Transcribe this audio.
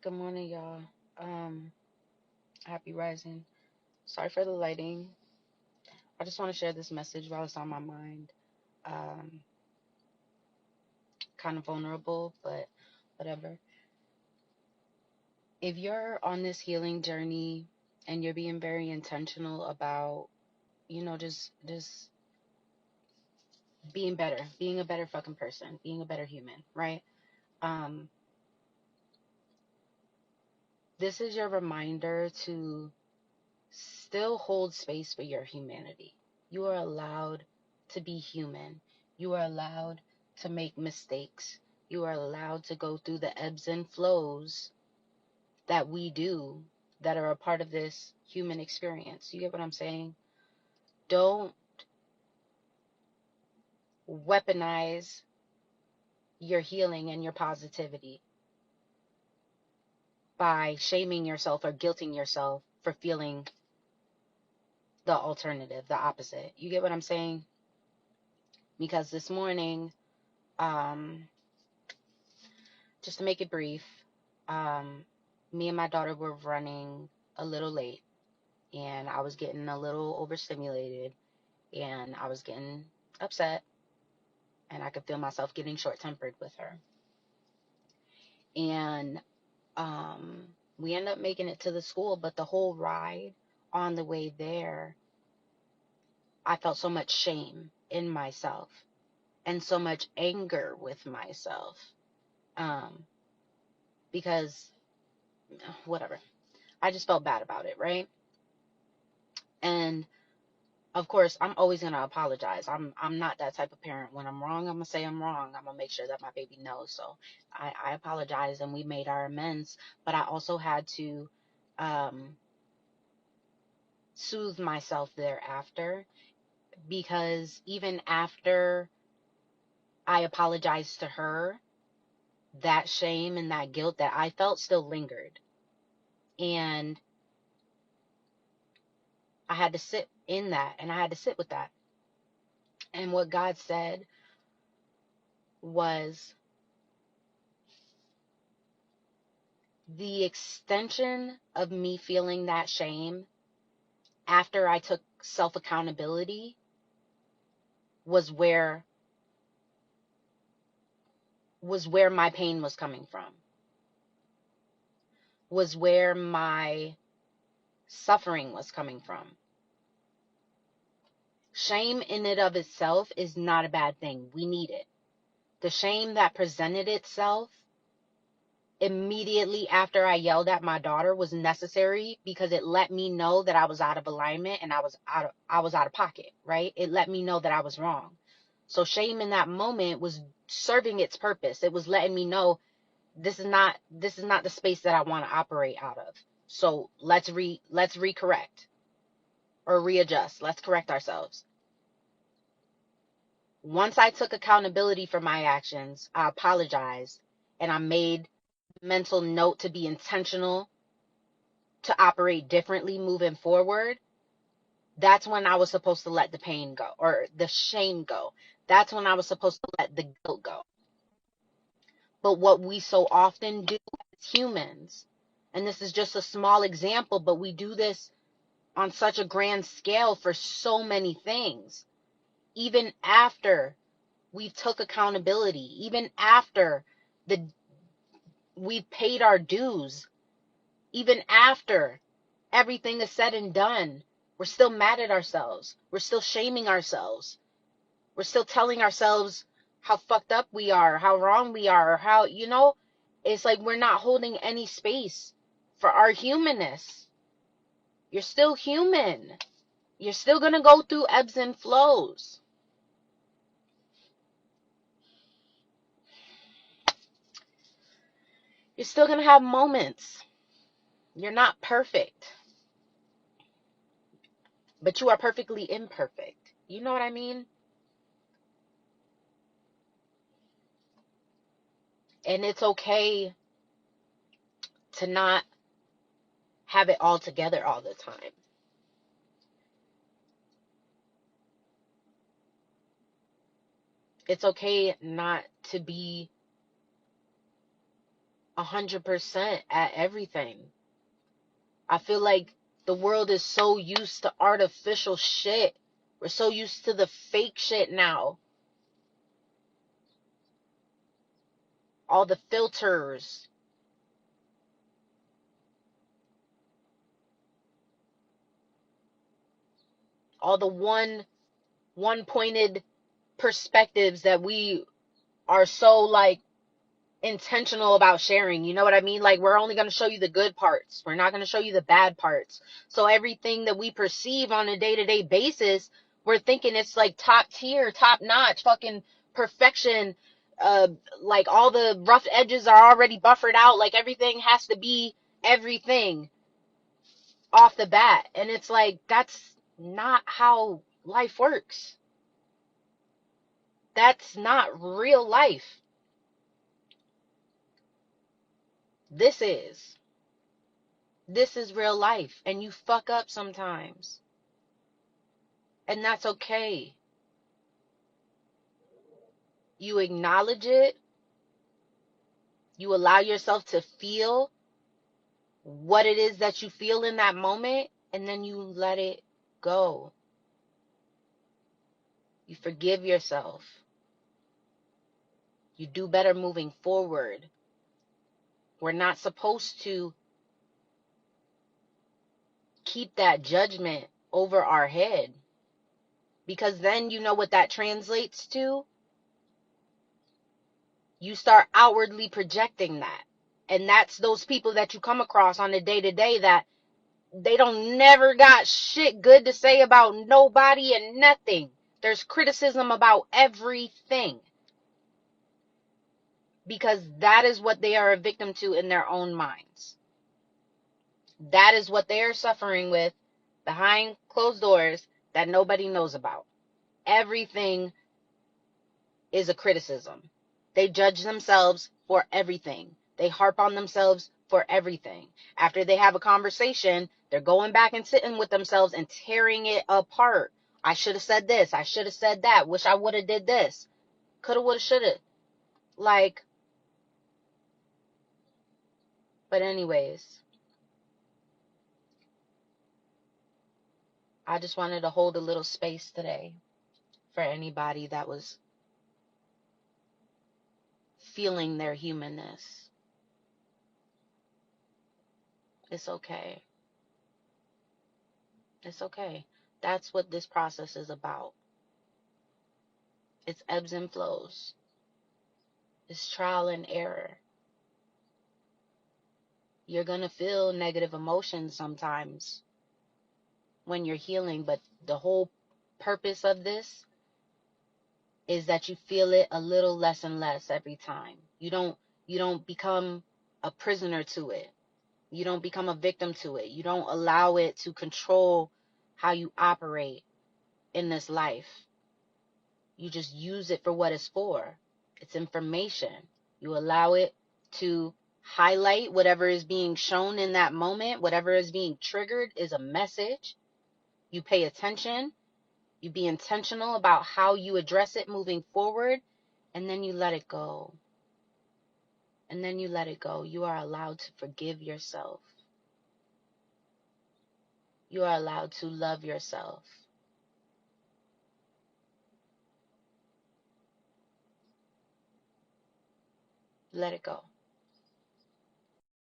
Good morning, y'all. Um, Happy rising. Sorry for the lighting. I just want to share this message while it's on my mind. Um, Kind of vulnerable, but whatever. If you're on this healing journey and you're being very intentional about, just being better, being a better fucking person, being a better human, right? Um, this is your reminder to still hold space for your humanity. You are allowed to be human. You are allowed to make mistakes. You are allowed to go through the ebbs and flows that we do that are a part of this human experience. You get what I'm saying? Don't weaponize your healing and your positivity by shaming yourself or guilting yourself for feeling the alternative, the opposite. You get what I'm saying? Because this morning, um, just to make it brief, um, me and my daughter were running a little late, and I was getting a little overstimulated, and I was getting upset, and I could feel myself getting short-tempered with her. And um, we ended up making it to the school, but the whole ride on the way there, I felt so much shame in myself and so much anger with myself, um, because whatever. I just felt bad about it, right? And of course, I'm always gonna apologize. I'm not that type of parent. When I'm wrong, I'm gonna say I'm wrong. I'm gonna make sure that my baby knows. So I apologize, and we made our amends. But I also had to um, soothe myself thereafter, because even after I apologized to her, that shame and that guilt that I felt still lingered, and I had to sit in that, and I had to sit with that. And what God said was, the extension of me feeling that shame after I took self accountability was where my pain was coming from, was where my suffering was coming from. Shame in and of itself is not a bad thing. We need it. The shame that presented itself immediately after I yelled at my daughter was necessary, because it let me know that I was out of alignment, and I was out of pocket, right? It let me know that I was wrong. So shame in that moment was serving its purpose. It was letting me know this is not the space that I want to operate out of. So let's recorrect or readjust. Let's correct ourselves. Once I took accountability for my actions, I apologized, and I made mental note to be intentional to operate differently moving forward. That's when I was supposed to let the pain go, or the shame go. That's when I was supposed to let the guilt go. But what we so often do as humans, and this is just a small example, but we do this on such a grand scale for so many things. Even after we took accountability, even after the we've paid our dues, even after everything is said and done, we're still mad at ourselves. We're still shaming ourselves. We're still telling ourselves how fucked up we are, how wrong we are, or how, it's like we're not holding any space for our humanness. You're still human. You're still going to go through ebbs and flows. You're still going to have moments. You're not perfect, but you are perfectly imperfect. You know what I mean? And it's okay to not have it all together all the time. It's okay not to be 100% at everything. I feel like the world is so used to artificial shit. We're so used to the fake shit now. All the filters. All the one-pointed perspectives that we are so like intentional about sharing. You know what I mean? Like, we're only going to show you the good parts. We're not going to show you the bad parts. So everything that we perceive on a day-to-day basis, we're thinking it's like top tier, top notch, fucking perfection. Uh, like all the rough edges are already buffered out. Like everything has to be everything off the bat. And it's like, that's not how life works. That's not real life. This is. This is real life, and you fuck up sometimes. And that's okay. You acknowledge it. You allow yourself to feel what it is that you feel in that moment, and then you let it go. You forgive yourself. You do better moving forward. We're not supposed to keep that judgment over our head, because then you know what that translates to? You start outwardly projecting that. And that's those people that you come across on a day-to-day that they don't never got shit good to say about nobody and nothing. There's criticism about everything. Because that is what they are a victim to in their own minds. That is what they are suffering with behind closed doors that nobody knows about. Everything is a criticism. They judge themselves for everything. They harp on themselves for everything. After they have a conversation, they're going back and sitting with themselves and tearing it apart. I should have said this. I should have said that. Wish I would have did this. Coulda, woulda, shoulda. Like, but anyways, I just wanted to hold a little space today for anybody that was feeling their humanness. It's okay. It's okay. That's what this process is about. It's ebbs and flows. It's trial and error. You're going to feel negative emotions sometimes when you're healing, but the whole purpose of this is that you feel it a little less and less every time. You don't become a prisoner to it. You don't become a victim to it. You don't allow it to control how you operate in this life. You just use it for what it's for. It's information. You allow it to highlight whatever is being shown in that moment. Whatever is being triggered is a message. You pay attention. You be intentional about how you address it moving forward, and then you let it go. And then you let it go. You are allowed to forgive yourself. You are allowed to love yourself. Let it go.